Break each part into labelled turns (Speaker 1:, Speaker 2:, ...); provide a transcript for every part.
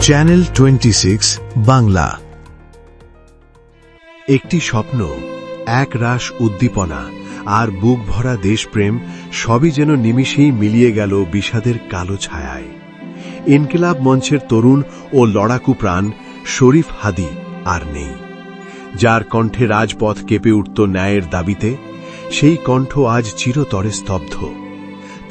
Speaker 1: Channel 26 Bangla. একটি স্বপ্ন, এক রাশ উদ্দীপনা আর বুক ভরা দেশপ্রেম সবই যেন নিমিষেই মিলিয়ে গেল বিষাদের কালো ছায়ায়। ইনকিলাব মঞ্চের তরুণ ও লড়াকু প্রাণ শরীফ হাদি আর নেই। যার কণ্ঠে রাজপথ কেঁপে উঠত ন্যায়ের দাবিতে, সেই কণ্ঠ আজ চিরতরে স্তব্ধ।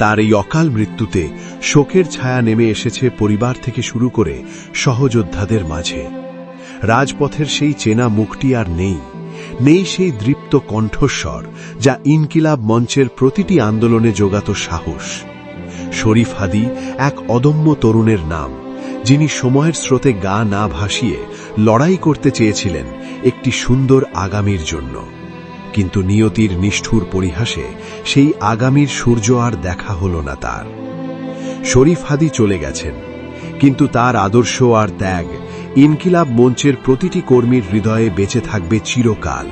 Speaker 1: তার এই অকাল মৃত্যুতে শোকের ছায়া নেমে এসেছে পরিবার থেকে শুরু করে সহযোদ্ধাদের মাঝে। রাজপথের সেই চেনা মুখটি আর নেই, নেই সেই দৃপ্ত কণ্ঠস্বর যা ইনকিলাব মঞ্চের প্রতিটি আন্দোলনে যোগাত সাহস। শরীফ হাদি এক অদম্য তরুণের নাম, যিনি সময়ের স্রোতে গা না ভাসিয়ে লড়াই করতে চেয়েছিলেন একটি সুন্দর আগামীর জন্য। কিন্তু নিয়তির নিষ্ঠুর পরিহাসে সেই আগামীর সূর্য আর দেখা হল না তার। শরীফ হাদি চলে গেছেন, কিন্তু তার আদর্শ আর ত্যাগ ইনকিলাব মঞ্চের প্রতিটি কর্মীর হৃদয়ে বেঁচে থাকবে চিরকাল।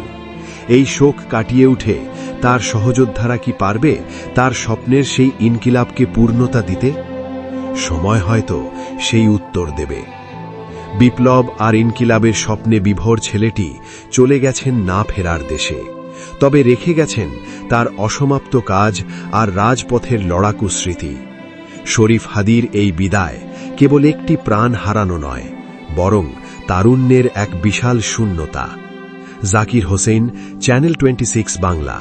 Speaker 1: এই শোক কাটিয়ে উঠে তার সহযোদ্ধারা কি পারবে তার স্বপ্নের সেই ইনকিলাবকে পূর্ণতা দিতে? সময় হয়তো সেই উত্তর দেবে। বিপ্লব আর ইনকিলাবের স্বপ্নে বিভোর ছেলেটি চলে গেছেন না ফেরার দেশে, তবে রেখে গেছেন তার অসমাপ্ত কাজ আর রাজপথের লড়াকু স্মৃতি। শরীফ হাদির এই বিদায় কেবল একটি প্রাণ হারানো নয়, বরং তারুণ্যের এক বিশাল শূন্যতা। জাকির হোসেন, চ্যানেল 26 বাংলা।